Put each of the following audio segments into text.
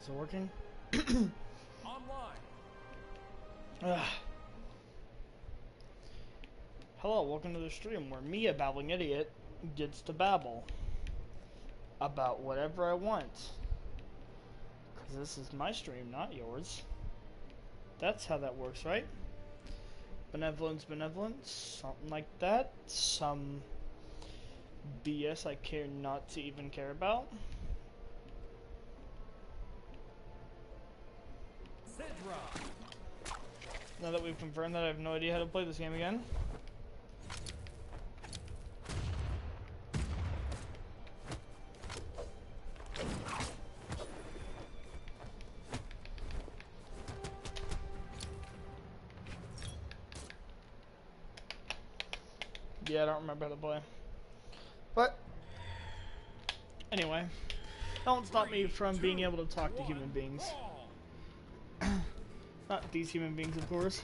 Is it working? Online. Hello, welcome to the stream where me, a babbling idiot, gets to babble about whatever I want. Because this is my stream, not yours. That's how that works, right? Benevolence, benevolence, something like that. Some BS I care not to even care about. Now that we've confirmed that, I have no idea how to play this game again. Yeah, I don't remember how to play. But, anyway, don't stop me from being able to talk to human beings. Not these human beings, of course.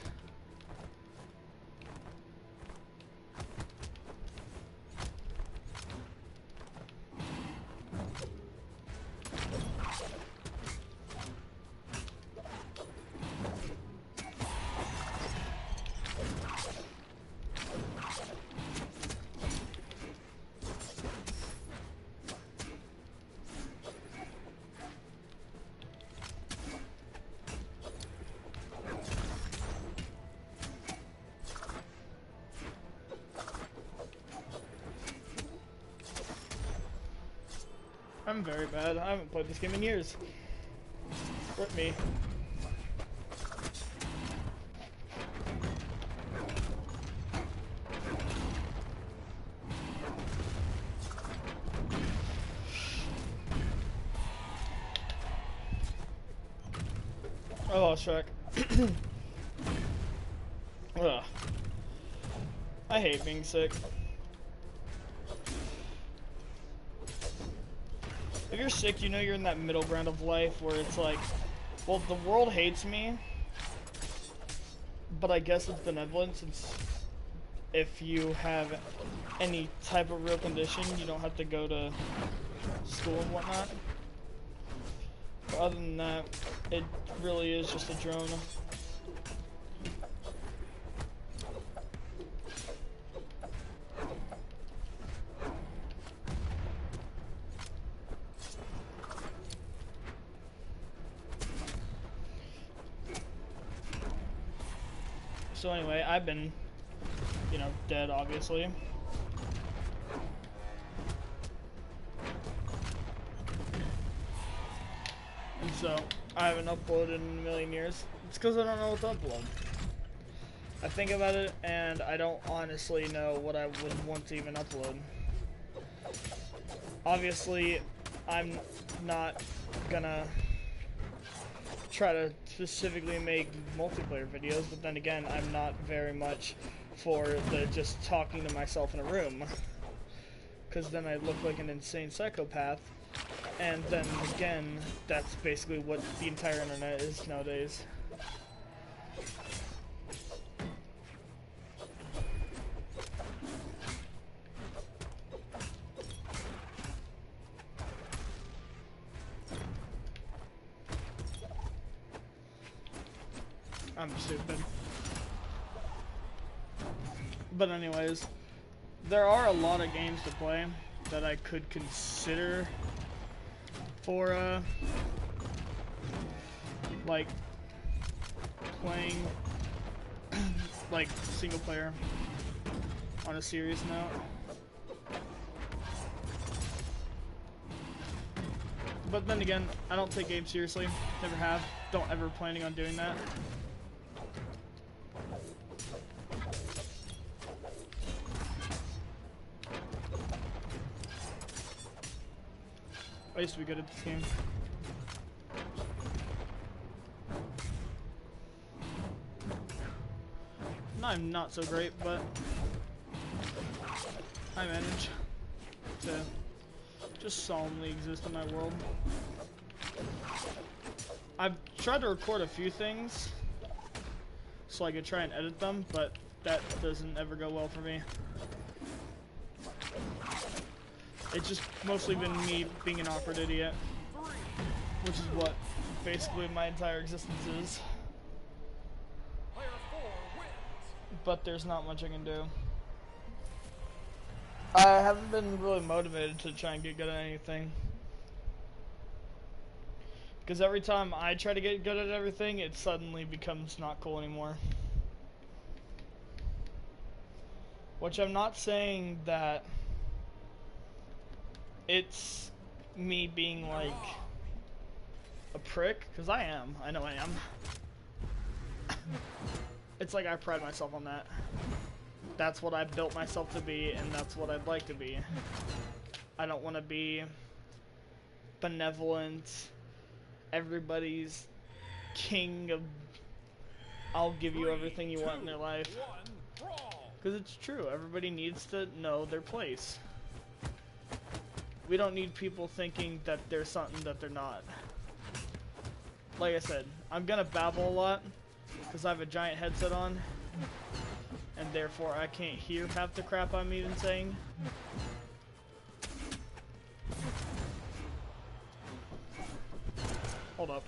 I'm very bad. I haven't played this game in years. Rip me. I lost track. Ugh. I hate being sick. If you're sick, you know you're in that middle ground of life where it's like, well, the world hates me, but I guess it's benevolent since if you have any type of real condition, you don't have to go to school and whatnot. But other than that, it really is just a drone. So anyway, I've been, you know, dead, obviously. And so, I haven't uploaded in a million years. It's because I don't know what to upload. I think about it, and I don't honestly know what I would want to even upload. Obviously, I'm not gonna try to specifically make multiplayer videos, but then again, I'm not very much for the just talking to myself in a room, because then I look like an insane psychopath, and then again, that's basically what the entire internet is nowadays. I'm stupid. But anyways, there are a lot of games to play that I could consider for, like, playing, like, single player on a serious note. But then again, I don't take games seriously. Never have. Don't ever planning on doing that. I used to be good at this game. No, I'm not so great, but I manage to just solemnly exist in my world. I've tried to record a few things so I could try and edit them, but that doesn't ever go well for me. It's just mostly been me being an awkward idiot, which is what basically my entire existence is. Player 4 wins. But there's not much I can do. I haven't been really motivated to try and get good at anything. Because every time I try to get good at everything, it suddenly becomes not cool anymore. Which I'm not saying that it's me being like a prick, because I am. I know I am. It's like I pride myself on that. That's what I built myself to be, and that's what I'd like to be. I don't want to be benevolent, everybody's king of I'll give you everything you want in their life. Because it's true, everybody needs to know their place. We don't need people thinking that they're something that they're not. Like I said, I'm gonna babble a lot because I have a giant headset on, and therefore I can't hear half the crap I'm even saying. Hold up.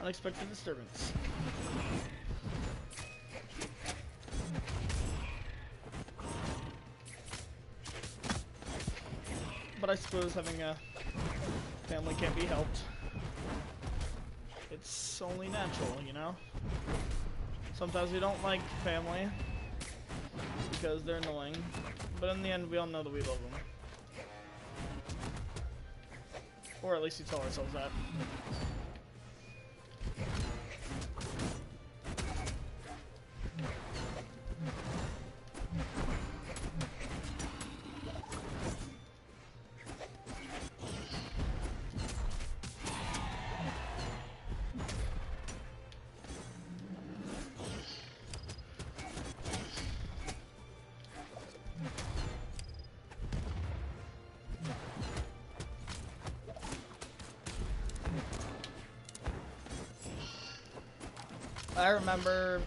Unexpected disturbance. But I suppose having a family can't be helped. It's only natural, you know? Sometimes we don't like family because they're annoying, but in the end we all know that we love them. Or at least we tell ourselves that. I remember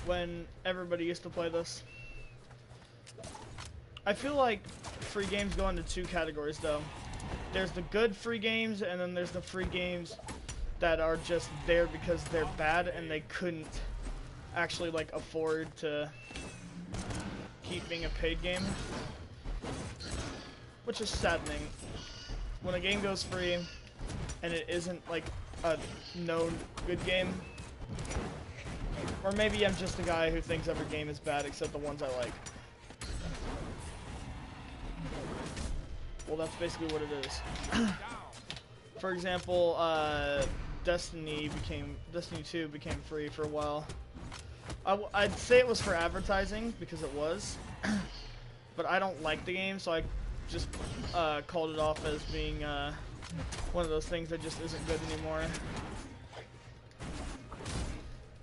when everybody used to play this. I feel like free games go into two categories though. There's the good free games, and then there's the free games that are just there because they're bad and they couldn't actually like afford to keep being a paid game. Which is saddening. When a game goes free and it isn't like a known good game. Or maybe I'm just a guy who thinks every game is bad except the ones I like. Well, that's basically what it is. For example, Destiny 2 became free for a while. I'd say it was for advertising because it was, but I don't like the game, so I just called it off as being one of those things that just isn't good anymore.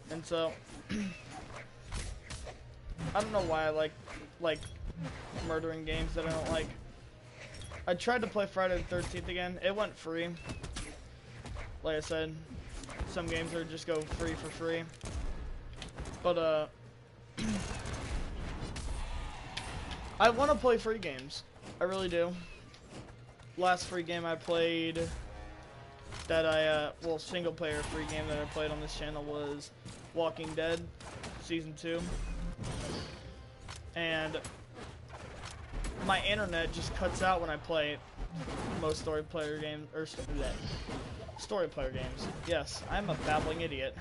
And so, I don't know why I like murdering games that I don't like. I tried to play Friday the 13th again. It went free. Like I said, some games are just go free for free. But I want to play free games. I really do. Last free game I played that well, single player free game that I played on this channel was Walking Dead Season 2. And my internet just cuts out when I play most story player games, or story player games. Yes, I'm a babbling idiot.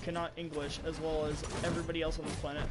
Cannot English as well as everybody else on the planet.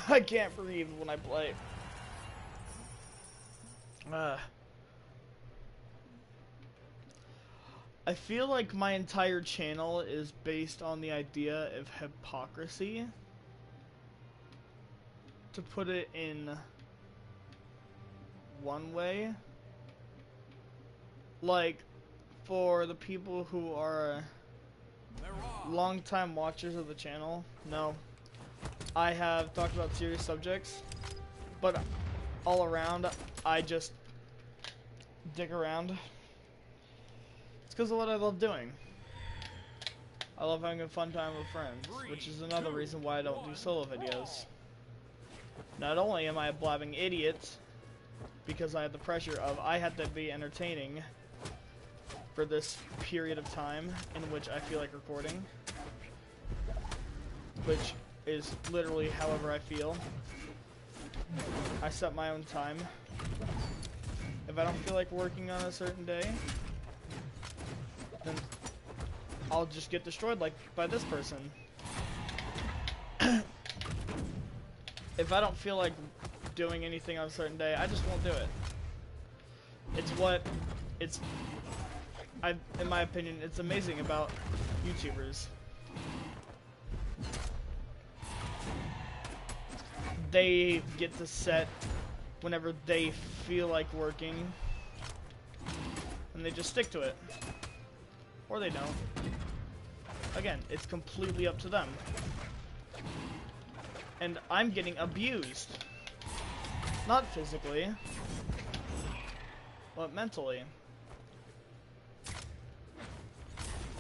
I can't breathe when I play. Uh, I feel like my entire channel is based on the idea of hypocrisy. To put it in one way. Like, for the people who are long-time watchers of the channel, no. I have talked about serious subjects, but all around, I just dig around. It's because of what I love doing. I love having a fun time with friends, which is another reason why I don't do solo videos. Not only am I a blabbing idiot, because I have the pressure of I have to be entertaining for this period of time in which I feel like recording, which is literally however I feel. I set my own time. If I don't feel like working on a certain day, then I'll just get destroyed like by this person. If I don't feel like doing anything on a certain day, I just won't do it. In my opinion, it's amazing about YouTubers. They get to set whenever they feel like working, and they just stick to it. Or they don't. Again, it's completely up to them. And I'm getting abused. Not physically, but mentally.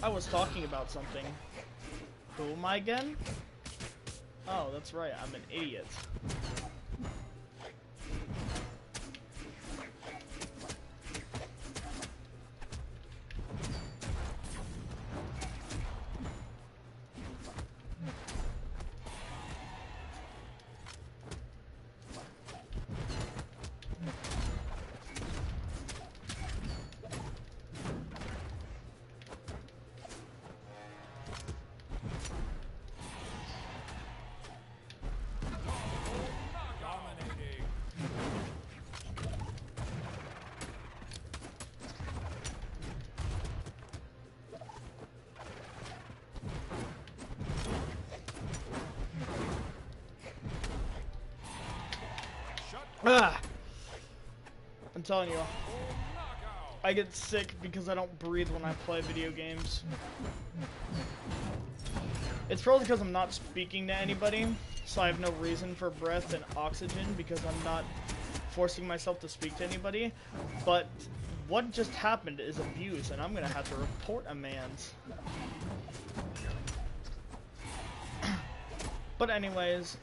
I was talking about something. Who am I again? Oh, that's right, I'm an idiot. I'm telling you, I get sick because I don't breathe when I play video games. It's probably because I'm not speaking to anybody, so I have no reason for breath and oxygen because I'm not forcing myself to speak to anybody. But what just happened is abuse, and I'm gonna have to report a man's. But anyways,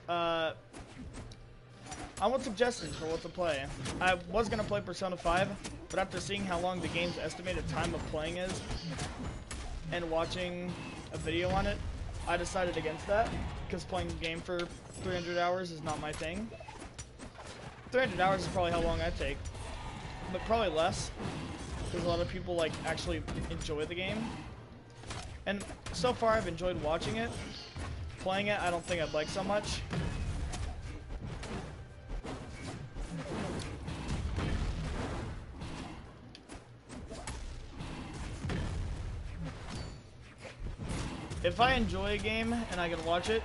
I want suggestions for what to play. I was going to play Persona 5, but after seeing how long the game's estimated time of playing is, and watching a video on it, I decided against that, because playing a game for 300 hours is not my thing. 300 hours is probably how long I take, but probably less, because a lot of people like actually enjoy the game. And so far I've enjoyed watching it. Playing it, I don't think I'd like so much. If I enjoy a game and I can watch it,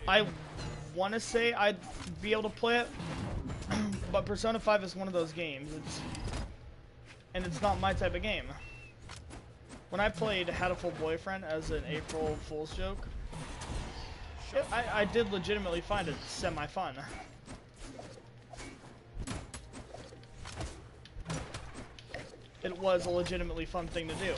I want to say I'd be able to play it, but Persona 5 is one of those games. It's not my type of game. When I played Had a Full Boyfriend as an April Fool's joke, I did legitimately find it semi-fun. It was a legitimately fun thing to do.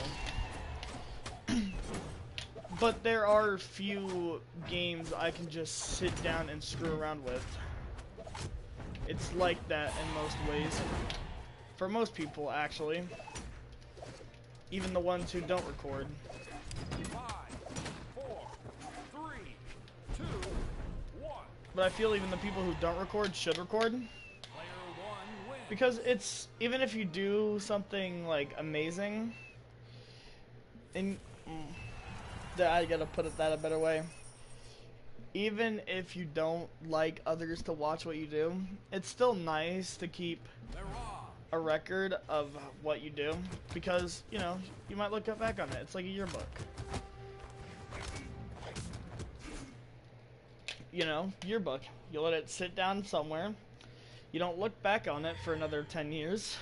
But there are few games I can just sit down and screw around with. It's like that in most ways. For most people, actually. Even the ones who don't record. 5, 4, 3, 2, 1. But I feel even the people who don't record should record. Player 1 wins. Because it's, even if you do something like amazing, and I gotta put it that a better way. Even if you don't like others to watch what you do, it's still nice to keep a record of what you do, because, you know, you might look back on it. It's like a yearbook. You know, yearbook. You let it sit down somewhere. You don't look back on it for another 10 years.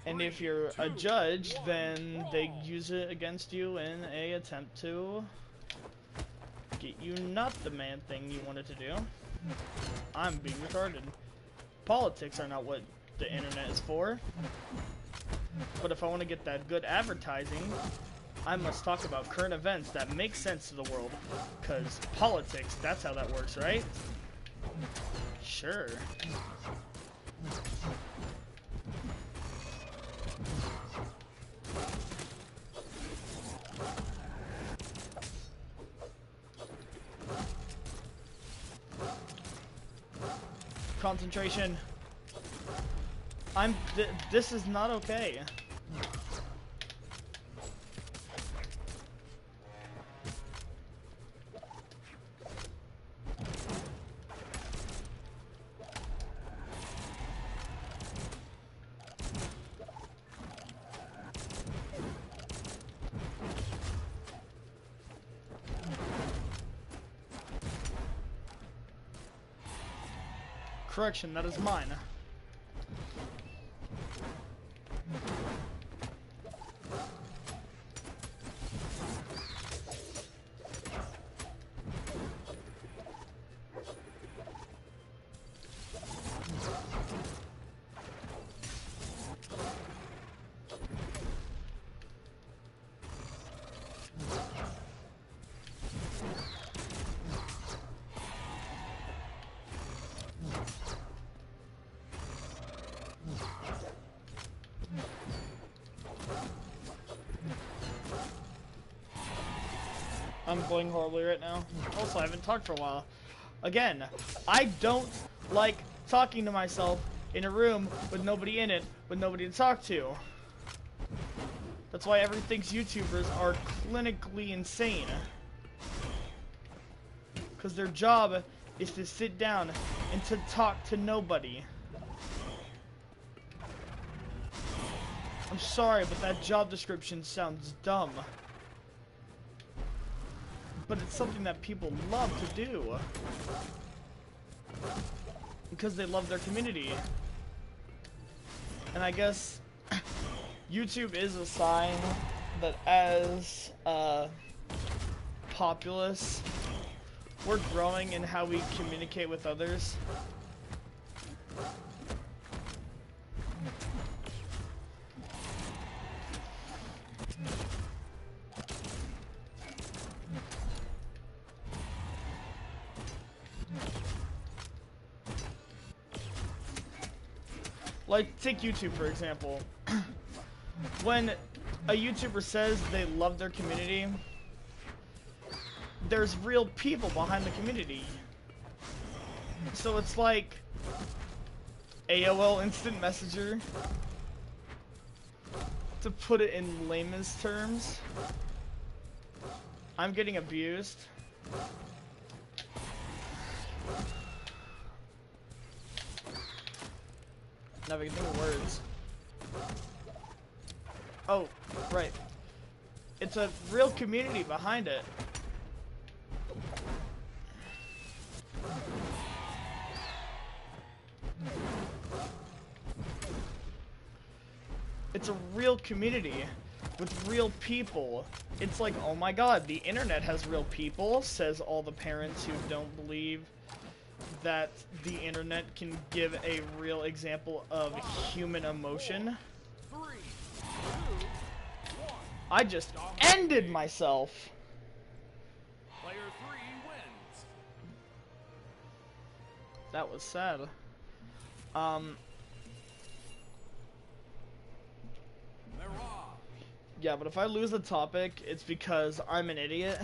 And if you're a judge, then they use it against you in a attempt to get you not the man thing you wanted to do. I'm being retarded. Politics are not what the internet is for. But if I want to get that good advertising, I must talk about current events that make sense to the world. Because politics, that's how that works, right? Sure. Concentration. This is not okay. Correction, that is mine. I'm going horribly right now. Also, I haven't talked for a while. Again, I don't like talking to myself in a room with nobody in it, with nobody to talk to. That's why everyone thinks YouTubers are clinically insane. Because their job is to sit down and to talk to nobody. I'm sorry, but that job description sounds dumb. But it's something that people love to do. Because they love their community. And I guess YouTube is a sign that as a populace, we're growing in how we communicate with others. Like, take YouTube for example. When a YouTuber says they love their community, there's real people behind the community. So it's like AOL Instant Messenger, to put it in layman's terms. I'm getting abused. Now we can think of words. Oh, right. It's a real community behind it. It's a real community with real people. It's like, oh my god, the internet has real people, says all the parents who don't believe that the internet can give a real example of human emotion. 3, 2, 1. I just ended myself. Player 3 wins. That was sad. Yeah, but if I lose the topic, it's because I'm an idiot.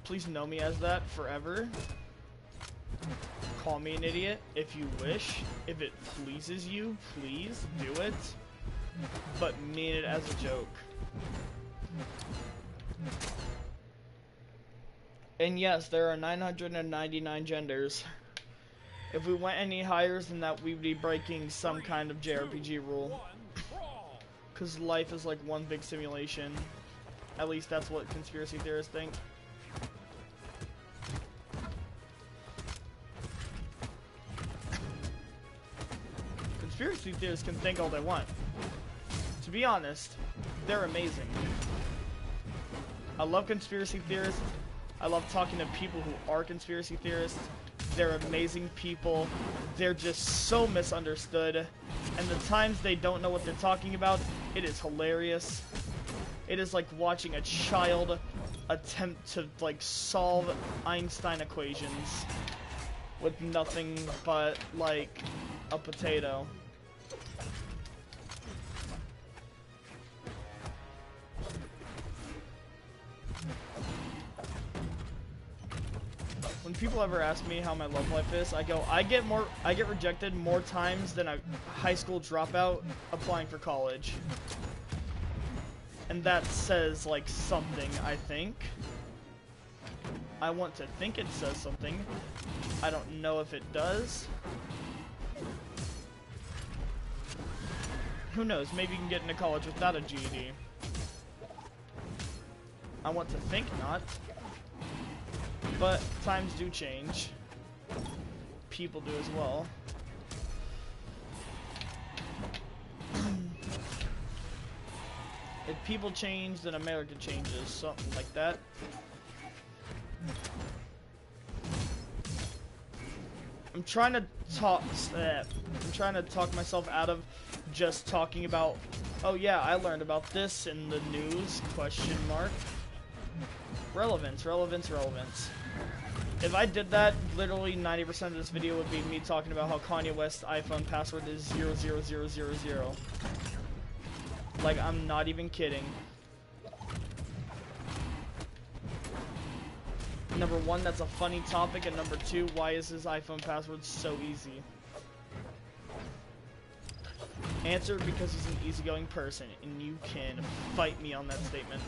Please know me as that forever. Call me an idiot if you wish. If it pleases you, please do it. But mean it as a joke. And yes, there are 999 genders. If we went any higher than that, we'd be breaking some kind of JRPG rule. Because life is like one big simulation. At least that's what conspiracy theorists think. Conspiracy theorists can think all they want. To be honest, they're amazing. I love conspiracy theorists. I love talking to people who are conspiracy theorists. They're amazing people. They're just so misunderstood. And the times they don't know what they're talking about, it is hilarious. It is like watching a child attempt to like solve Einstein equations with nothing but like a potato. When people ever ask me how my love life is, I go, I get rejected more times than a high school dropout applying for college. And that says like something, I think. I want to think it says something. I don't know if it does. Who knows, maybe you can get into college without a GED. I want to think not. But times do change. People do as well. If people change, then America changes. Something like that. I'm trying to talk myself out of just talking about, oh yeah, I learned about this in the news, question mark. Relevance, relevance, relevance. If I did that, literally 90% of this video would be me talking about how Kanye West's iPhone password is 00000. Like, I'm not even kidding. Number one, that's a funny topic, and number two, why is his iPhone password so easy? Answer, because he's an easygoing person, and you can fight me on that statement.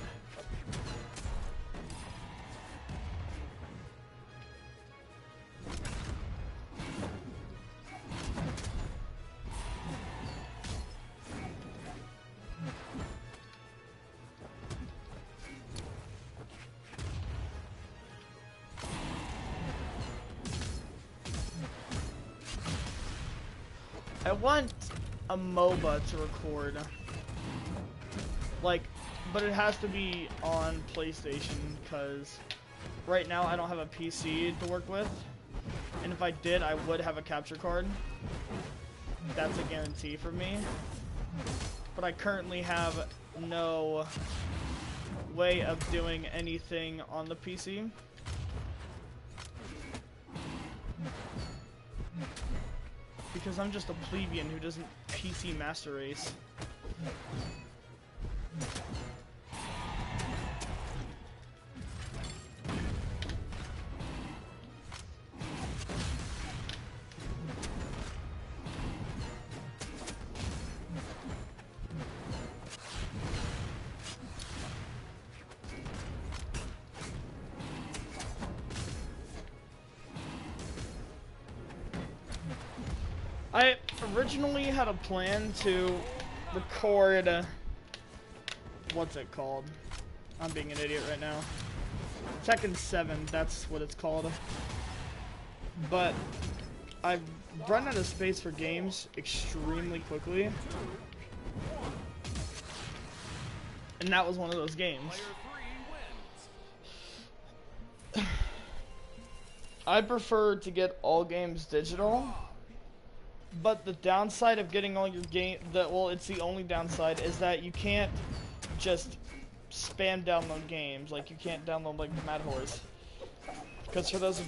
I want a MOBA to record, like, but it has to be on PlayStation, because right now I don't have a PC to work with, and if I did, I would have a capture card. That's a guarantee for me, but I currently have no way of doing anything on the PC. Because I'm just a plebeian who doesn't PC master race. I originally had a plan to record, what's it called? I'm being an idiot right now. Tekken 7, that's what it's called. But I've run out of space for games extremely quickly. And that was one of those games. I prefer to get all games digital. But the downside of getting all your well, it's the only downside, is that you can't just spam download games. Like, you can't download, like, Mad Horse. Because for those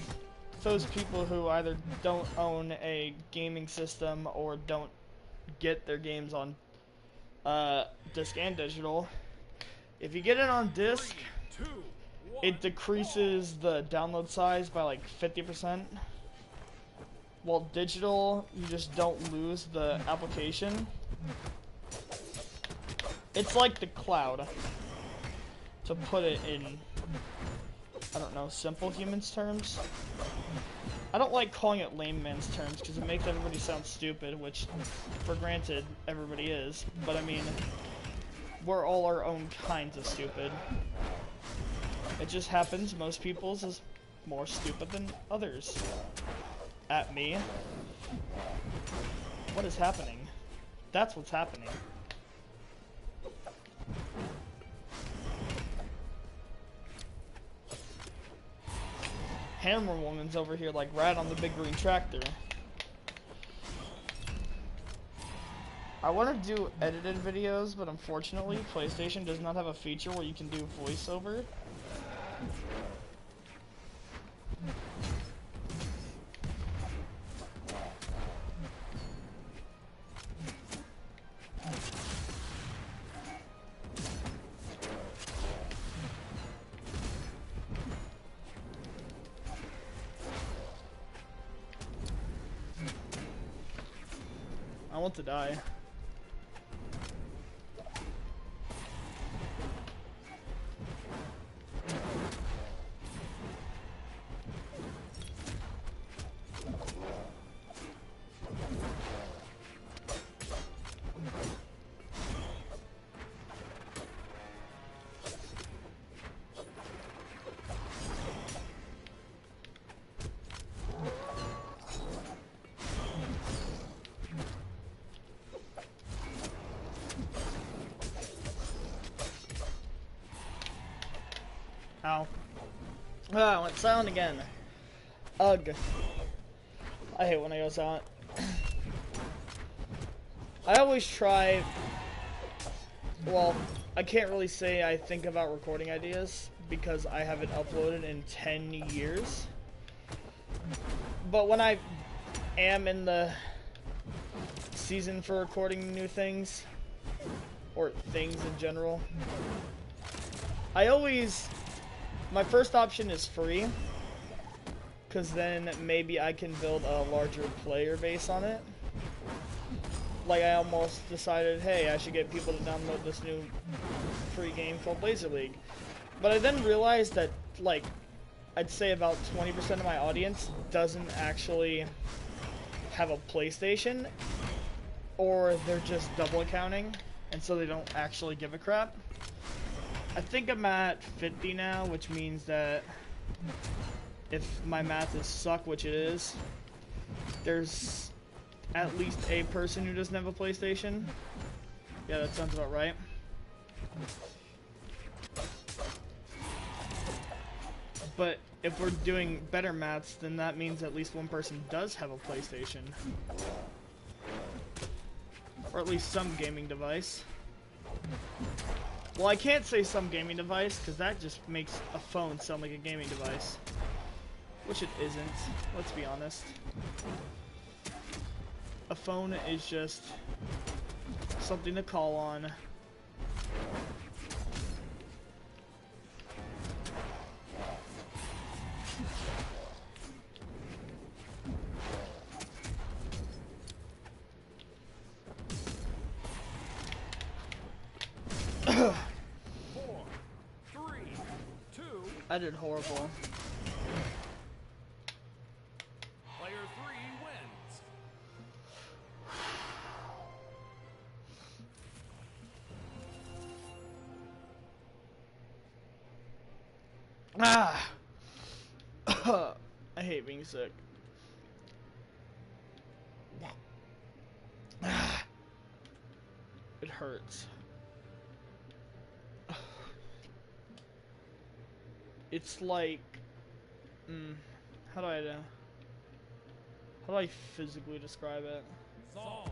people who either don't own a gaming system or don't get their games on disc and digital, if you get it on disc, it decreases the download size by, like, 50%. While digital, you just don't lose the application. It's like the cloud, to put it in, I don't know, simple humans terms. I don't like calling it lame man's terms because it makes everybody sound stupid, which, for granted, everybody is. But I mean, we're all our own kinds of stupid. It just happens most people's is more stupid than others. At me. What is happening? That's what's happening. Hammer Woman's over here like right on the big green tractor. I want to do edited videos, but unfortunately PlayStation does not have a feature where you can do voiceover. I want to die. Ow. Ah, I went silent again. Ugh. I hate when I go silent. I always try... Well, I can't really say I think about recording ideas because I haven't uploaded in 10 years. But when I am in the season for recording new things, or things in general, I always... My first option is free, because then maybe I can build a larger player base on it. Like I almost decided, hey, I should get people to download this new free game called Laser League. But I then realized that, like, I'd say about 20% of my audience doesn't actually have a PlayStation, or they're just double accounting, and so they don't actually give a crap. I think I'm at 50 now, which means that if my math is suck, which it is, there's at least a person who doesn't have a PlayStation. Yeah, that sounds about right. But if we're doing better maths, then that means at least one person does have a PlayStation. Or at least some gaming device. Well, I can't say some gaming device, because that just makes a phone sound like a gaming device. Which it isn't, let's be honest. A phone is just something to call on. I did horrible. Player 3 wins. Ah! I hate being sick. It hurts. It's like, how do I physically describe it? Solve.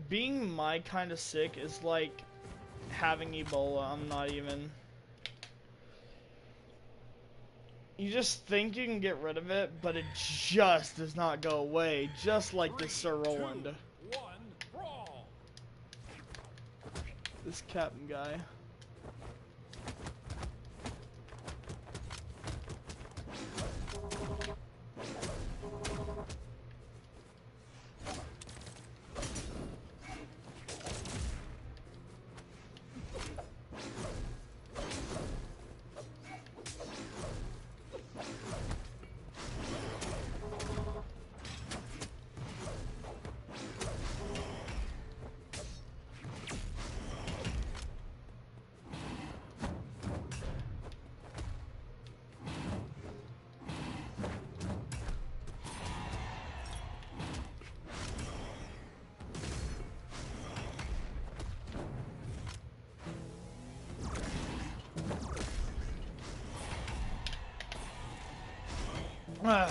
Being my kind of sick is like having Ebola. I'm not even. You just think you can get rid of it, but it just does not go away. Just like this Sir Roland. 3, 2, 1, brawl. This captain guy. I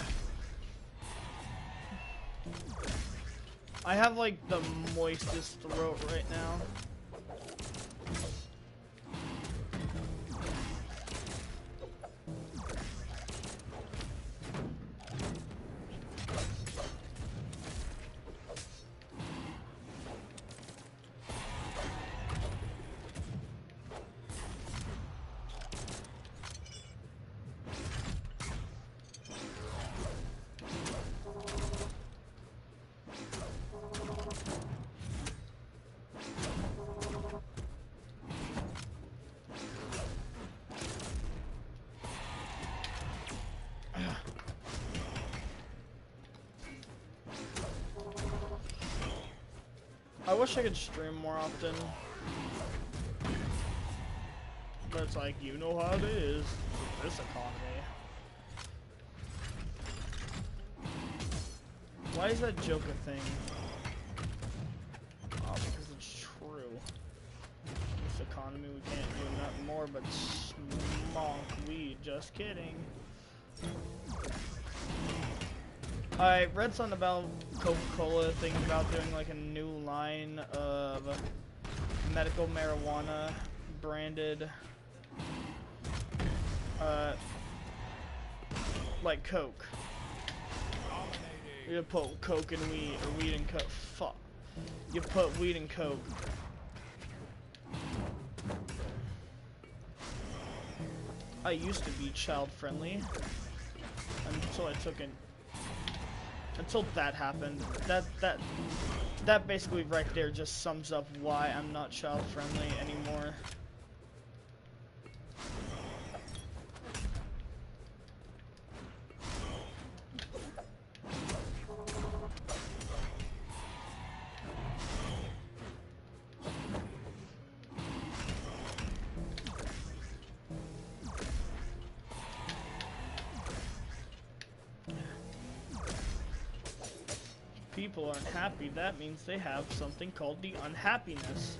have like the moistest throat right now. I wish I could stream more often. But it's like, you know how it is with this economy. Why is that joke a thing? Oh, because it's true. This economy, we can't do nothing more but smoke weed. Just kidding. I read something about Coca-Cola thinking about doing like a new line of medical marijuana branded like Coke. You put Coke and weed, or weed and Coke. Fuck. You put weed and Coke. I used to be child friendly until I took it. Until that happened. That basically right there just sums up why I'm not child friendly anymore. People aren't happy, that means they have something called the unhappiness.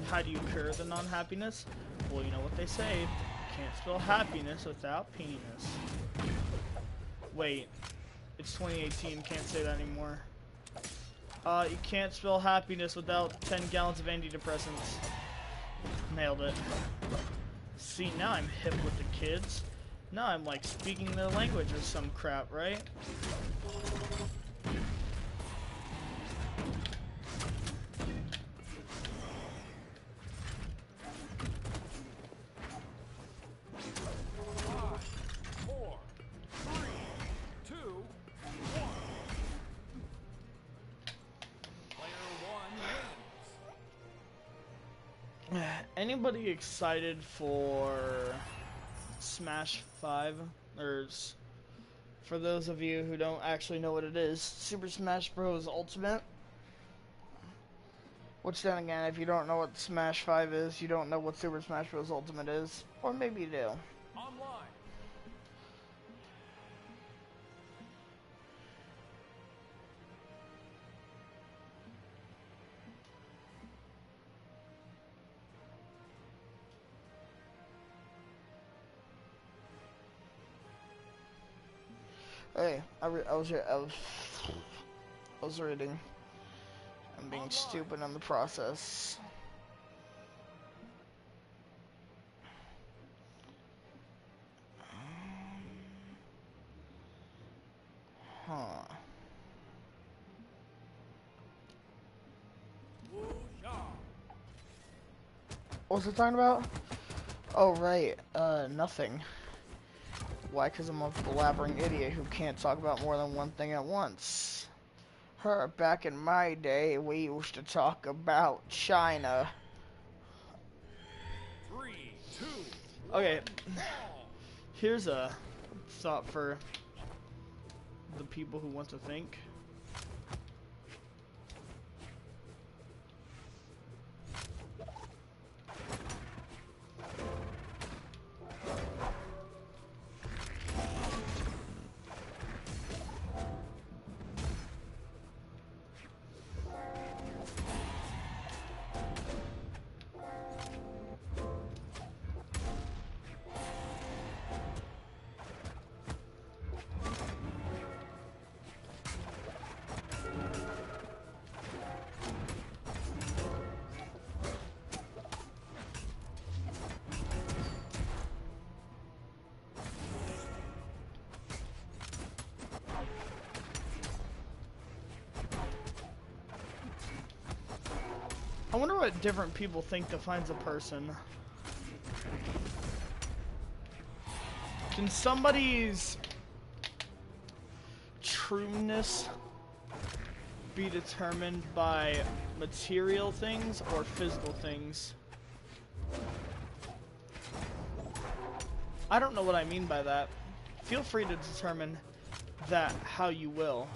How do you cure the non-happiness? Well, you know what they say, can't spell happiness without penis. Wait, it's 2018, can't say that anymore. You can't spell happiness without 10 gallons of antidepressants. Nailed it. See, now I'm hip with the kids. Now I'm like speaking their language or some crap, right? Five, 4, 3, 2, 1. Player 1 wins. Anybody excited for Smash 5? Or for those of you who don't actually know what it is, Super Smash Bros. Ultimate. Which then again, if you don't know what Smash 5 is, you don't know what Super Smash Bros. Ultimate is. Or maybe you do. Online. Hey, I was reading. I'm being stupid in the process. Huh. What was it talking about? Oh, right. Nothing. Why? Because I'm a blabbering idiot who can't talk about more than one thing at once. Back in my day, we used to talk about China. 3, 2, Okay, 1. here's a thought for the people who want to think. I wonder what different people think defines a person. Can somebody's trueness be determined by material things or physical things? I don't know what I mean by that. Feel free to determine that how you will.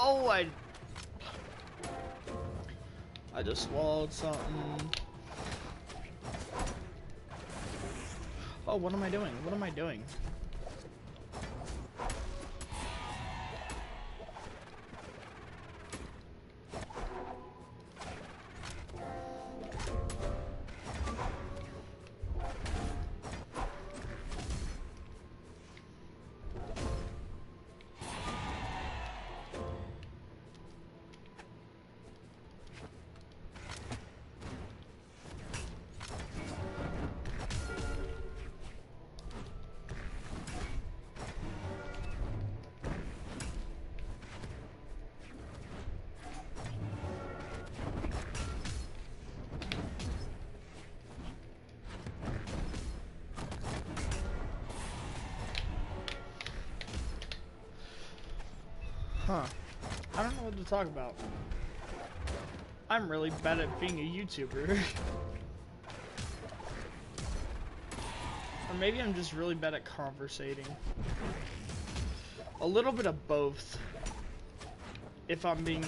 Oh, I just swallowed something. Oh, what am I doing? What am I doing? Huh. I don't know what to talk about. I'm really bad at being a YouTuber. Or maybe I'm just really bad at conversating. A little bit of both, if I'm being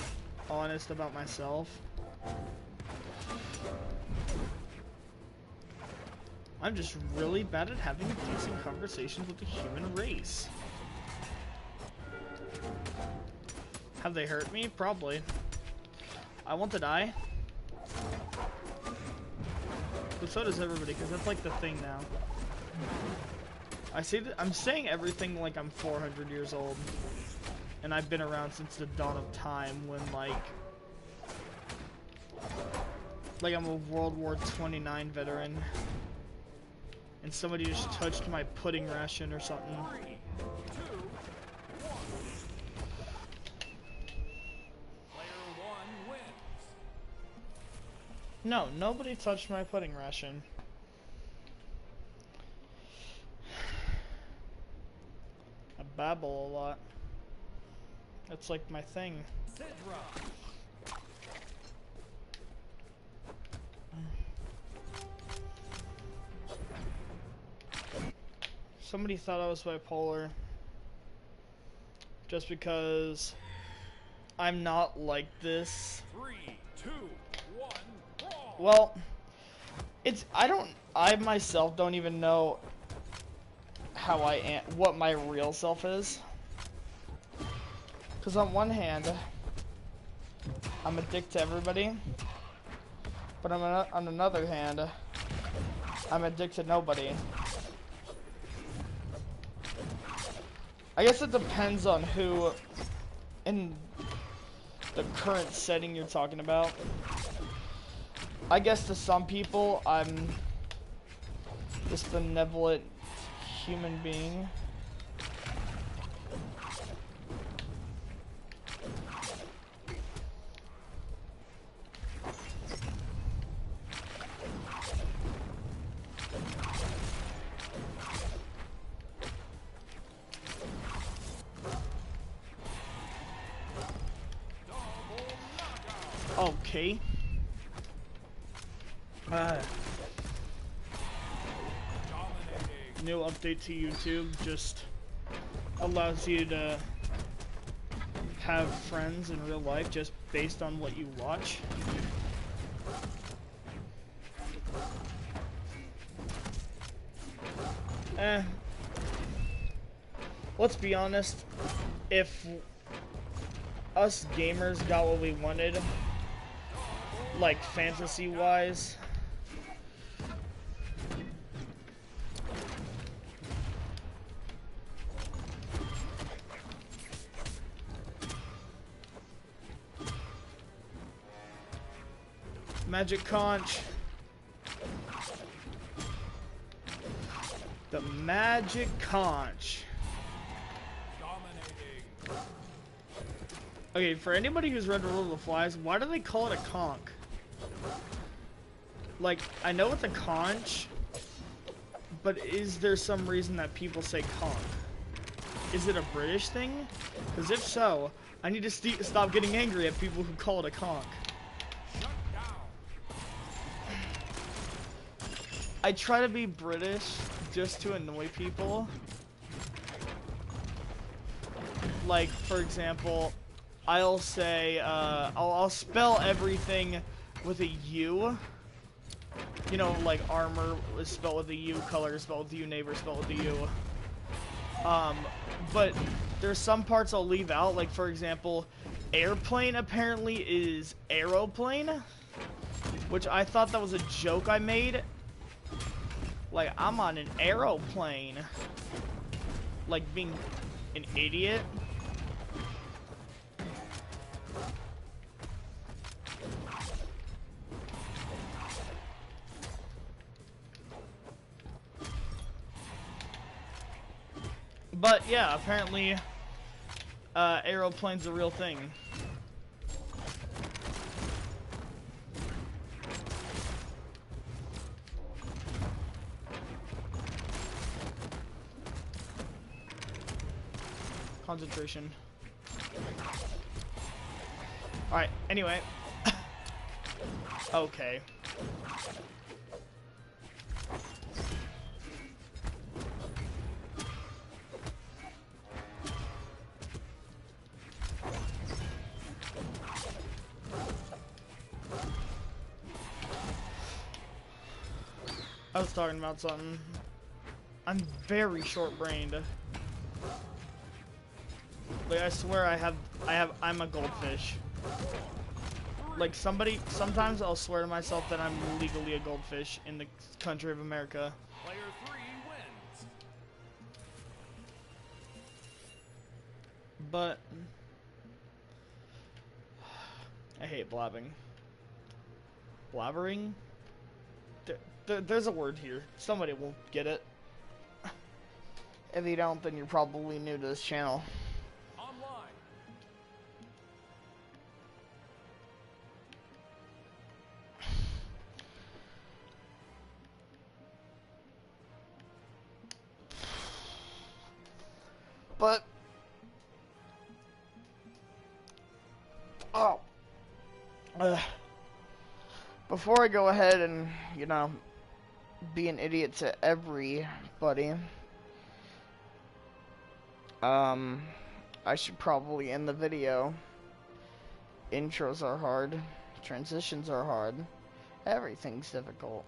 honest about myself. I'm just really bad at having decent conversations with the human race. Have they hurt me? Probably. I want to die. But so does everybody, because that's like the thing now. I see that I'm saying everything like I'm 400 years old. And I've been around since the dawn of time when like I'm a World War 29 veteran. And somebody just touched my pudding ration or something. 3, 2, 1. Player 1 wins. No, nobody touched my pudding ration. I babble a lot. That's like my thing. Sidra. Somebody thought I was bipolar just because I'm not like this. 3, 2, 1. Brawl. Well, I myself don't even know how I am, what my real self is. Because on one hand, I'm a dick to everybody, but on another hand, I'm a dick to nobody. I guess it depends on who in the current setting you're talking about. I guess to some people, I'm this benevolent human being. Okay. New update to YouTube just allows you to have friends in real life just based on what you watch. Eh. Let's be honest. If us gamers got what we wanted, like fantasy-wise, Magic Conch. The Magic Conch. Dominating. Okay, for anybody who's read Lord of the Flies, why do they call it a conch? Like, I know it's a conch, but is there some reason that people say conch? Is it a British thing? Because if so, I need to stop getting angry at people who call it a conch. Shut down. I try to be British just to annoy people. Like, for example, I'll say, I'll spell everything with a U. You know, like armor is spelled with a U, color is spelled with a U, neighbor is spelled with a U. But there's some parts I'll leave out, like for example, airplane apparently is aeroplane, which I thought that was a joke I made. Like, I'm on an aeroplane. Like being an idiot. But yeah, apparently, aeroplane's a real thing. Concentration. Alright, anyway. Okay. I was talking about something. I'm very short-brained. Like, I swear I'm a goldfish. Like, sometimes I'll swear to myself that I'm legally a goldfish in the country of America. Player 3 wins. But I hate blabbing. Blabbering? There's a word here. Somebody will get it. If you don't, then you're probably new to this channel. Online. But oh, before I go ahead and, you know, be an idiot to everybody, I should probably end the video. Intros are hard, transitions are hard, everything's difficult.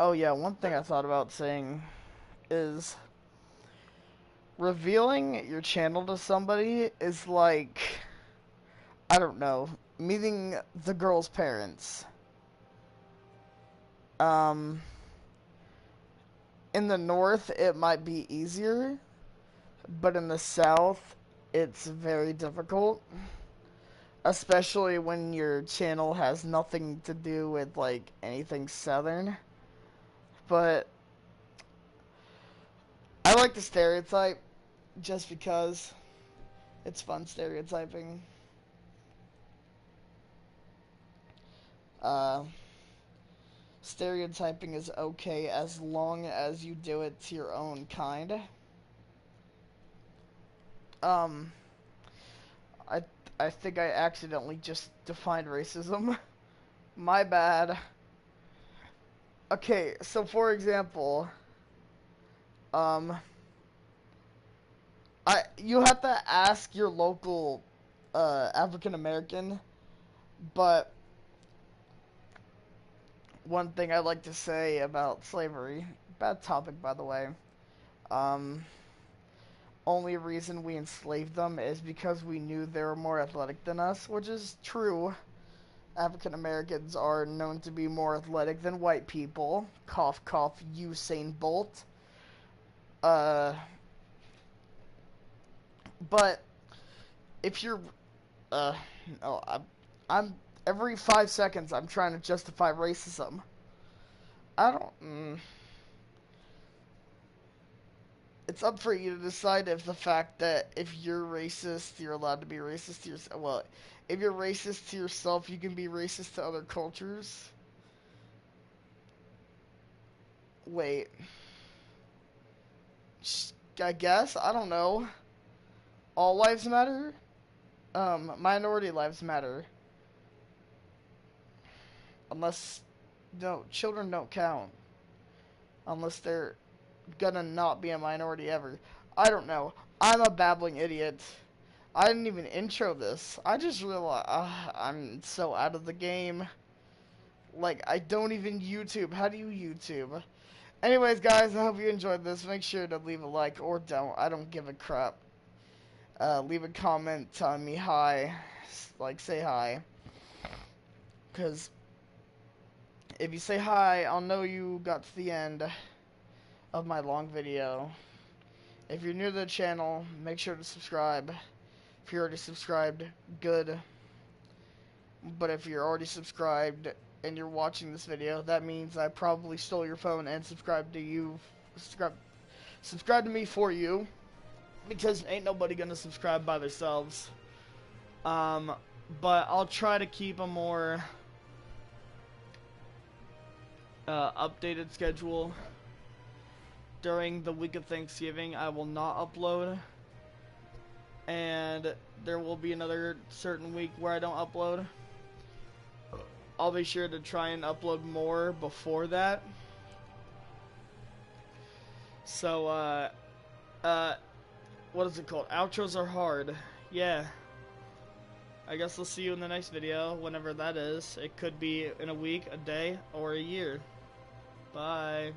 Oh yeah, one thing I thought about saying is revealing your channel to somebody is like, I don't know, meeting the girl's parents. In the north, it might be easier, but in the south, it's very difficult. Especially when your channel has nothing to do with, like, anything southern. But I like to stereotype just because it's fun stereotyping. Stereotyping is okay as long as you do it to your own kind. I think I accidentally just defined racism. My bad. Okay, so for example, you have to ask your local African American, but one thing I like to say about slavery, bad topic by the way, um, only reason we enslaved them is because we knew they were more athletic than us, which is true. African Americans are known to be more athletic than white people. Cough, cough, Usain Bolt. Uh, but if you're, uh, no, I'm every 5 seconds I'm trying to justify racism. I don't. It's up for you to decide if the fact that if you're racist, you're allowed to be racist to yourself. Well, if you're racist to yourself, you can be racist to other cultures. Wait. I guess? I don't know. All lives matter? Minority lives matter. Unless, no, children don't count. Unless they're gonna not be a minority ever. I don't know. I'm a babbling idiot. I didn't even intro this. I just realized I'm so out of the game. Like, I don't even YouTube. How do you YouTube? Anyways, guys, I hope you enjoyed this. Make sure to leave a like or don't. I don't give a crap. Leave a comment telling me hi. Like, say hi. Because if you say hi, I'll know you got to the end of my long video. If you're new to the channel, make sure to subscribe. If you're already subscribed, good. But if you're already subscribed and you're watching this video, that means I probably stole your phone and subscribed to you. Subscribe to me for you. Because ain't nobody gonna subscribe by themselves. But I'll try to keep a more updated schedule. During the week of Thanksgiving, I will not upload. And there will be another certain week where I don't upload. I'll be sure to try and upload more before that. So, what is it called? Outros are hard. Yeah. I guess I'll see you in the next video, whenever that is. It could be in a week, a day, or a year. Bye.